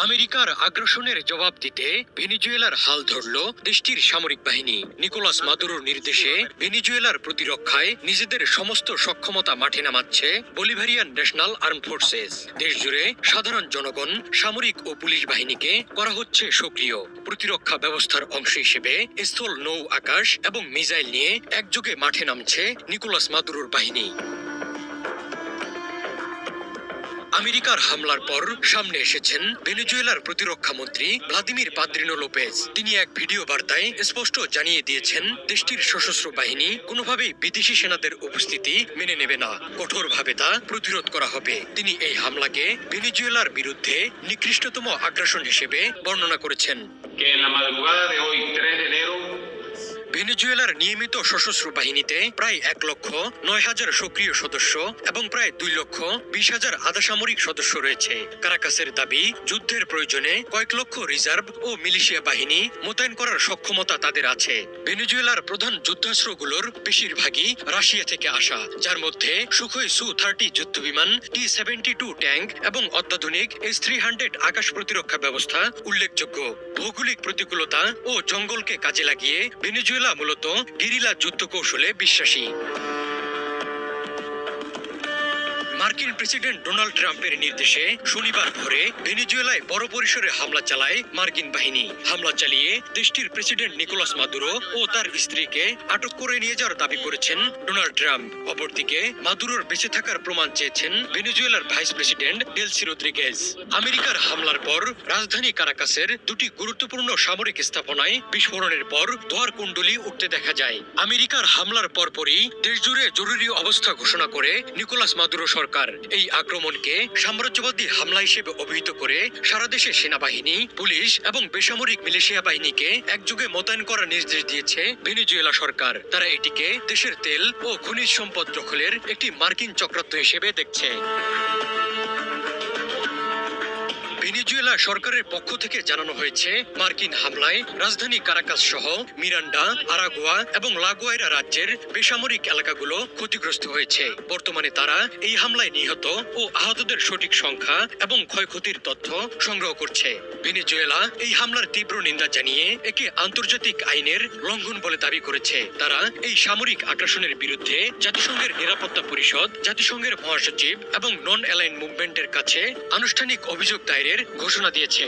আমেরিকার আগ্রাসনের জবাব দিতে ভেনেজুয়েলার হাল ধরল দেশটির সামরিক বাহিনী। নিকোলাস মাদুরোর নির্দেশে ভেনেজুয়েলার প্রতিরক্ষায় নিজেদের সমস্ত সক্ষমতা মাঠে নামাচ্ছে বলিভারিয়ান ন্যাশনাল আর্ম ফোর্সেস। দেশজুড়ে সাধারণ জনগণ, সামরিক ও পুলিশ বাহিনীকে করা হচ্ছে সক্রিয়। প্রতিরক্ষা ব্যবস্থার অংশ হিসেবে স্থল, নৌ, আকাশ এবং মিসাইল নিয়ে একযোগে মাঠে নামছে নিকোলাস মাদুরোর বাহিনী। আমেরিকার হামলার পর সামনে এসেছেন ভেনেজুয়েলার প্রতিরক্ষা মন্ত্রী ভ্লাদিমির পাদ্রিনো লোপেজ। তিনি এক ভিডিও বার্তায় স্পষ্ট জানিয়ে দিয়েছেন, দেশটির সশস্ত্র বাহিনী কোনোভাবেই বিদেশি সেনাদের উপস্থিতি মেনে নেবে না, কঠোরভাবে তা প্রতিরোধ করা হবে। তিনি এই হামলাকে ভেনেজুয়েলার বিরুদ্ধে নিকৃষ্টতম আগ্রাসন হিসেবে বর্ণনা করেছেন। ভেনেজুয়েলার নিয়মিত সশস্ত্র বাহিনীতে প্রায় 1,09,000 সক্রিয় সদস্য এবং প্রায় 2,20,000 আধা সামরিক সদস্য রয়েছে। কারাকাসের দাবি, যুদ্ধের প্রয়োজনে কয়েক লক্ষ রিজার্ভ ও মিলিশিয়া বাহিনী মোতায়েন করার সক্ষমতা তাদের আছে। ভেনেজুয়েলার প্রধান যুদ্ধাস্ত্রগুলোর বেশিরভাগই রাশিয়া থেকে আসা, যার মধ্যে সুখোই সু-30 যুদ্ধবিমান, T-72 ট্যাঙ্ক এবং অত্যাধুনিক S-300 আকাশ প্রতিরক্ষা ব্যবস্থা উল্লেখযোগ্য। ভৌগোলিক প্রতিকূলতা ও জঙ্গলকে কাজে লাগিয়ে ভেনেজুয়েলা মূলত গেরিলা যুদ্ধ কৌশলে বিশ্বাসী। মার্কিন প্রেসিডেন্ট ডোনাল্ড ট্রাম্পের নির্দেশে শনিবার ভোরে ভেনেজুয়েলায় বড় পরিসরে হামলা চালায় মার্কিন বাহিনী। হামলা চালিয়ে দেশটির প্রেসিডেন্ট নিকোলাস মাদুরো ও তার স্ত্রীকে আটক করে নিয়ে যাওয়ার দাবি করেছেন ডোনাল্ড ট্রাম্প। অপরদিকে মাদুরোর বেঁচে থাকার প্রমাণ চেয়েছেন ভেনেজুয়েলার ভাইস প্রেসিডেন্ট ডেলসি রদ্রিগেজ। আমেরিকার হামলার পর রাজধানী কারাকাসের দুটি গুরুত্বপূর্ণ সামরিক স্থাপনায় বিস্ফোরণের পর ধোঁয়ার কুণ্ডলী উঠতে দেখা যায়। আমেরিকার হামলার পরপরই দেশজুড়ে জরুরি অবস্থা ঘোষণা করে নিকোলাস মাদুরো সরকার। এই আক্রমণকে সাম্রাজ্যবাদী হামলা হিসেবে অভিহিত করে সারা দেশে সেনাবাহিনী, পুলিশ এবং বেসামরিক মিলিশিয়া বাহিনীকে একযোগে মোতায়েন করার নির্দেশ দিয়েছে ভেনেজুয়েলা সরকার। তারা এটিকে দেশের তেল ও খনিজ সম্পদ দখলের একটি মার্কিন চক্রান্ত হিসেবে দেখছে। ভেনেজুয়েলা সরকারের পক্ষ থেকে জানানো হয়েছে, মার্কিন হামলায় রাজধানী কারাকাস সহ মিরান্ডা, আরাগুয়া এবং লাগুয়াইরা রাজ্যের বেসামরিক এলাকাগুলো ক্ষতিগ্রস্ত হয়েছে। বর্তমানে তারা এই হামলায় নিহত ও আহতদের সঠিক সংখ্যা এবং ক্ষয়ক্ষতির তথ্য সংগ্রহ করছে। ভেনেজুয়েলা এই হামলার তীব্র নিন্দা জানিয়ে একে আন্তর্জাতিক আইনের লঙ্ঘন বলে দাবি করেছে। তারা এই সামরিক আগ্রাসনের বিরুদ্ধে জাতিসংঘের নিরাপত্তা পরিষদ, জাতিসংঘের মহাসচিব এবং নন অ্যালাইন মুভমেন্টের কাছে আনুষ্ঠানিক অভিযোগ দায়েরের ঘোষণা দিয়েছে।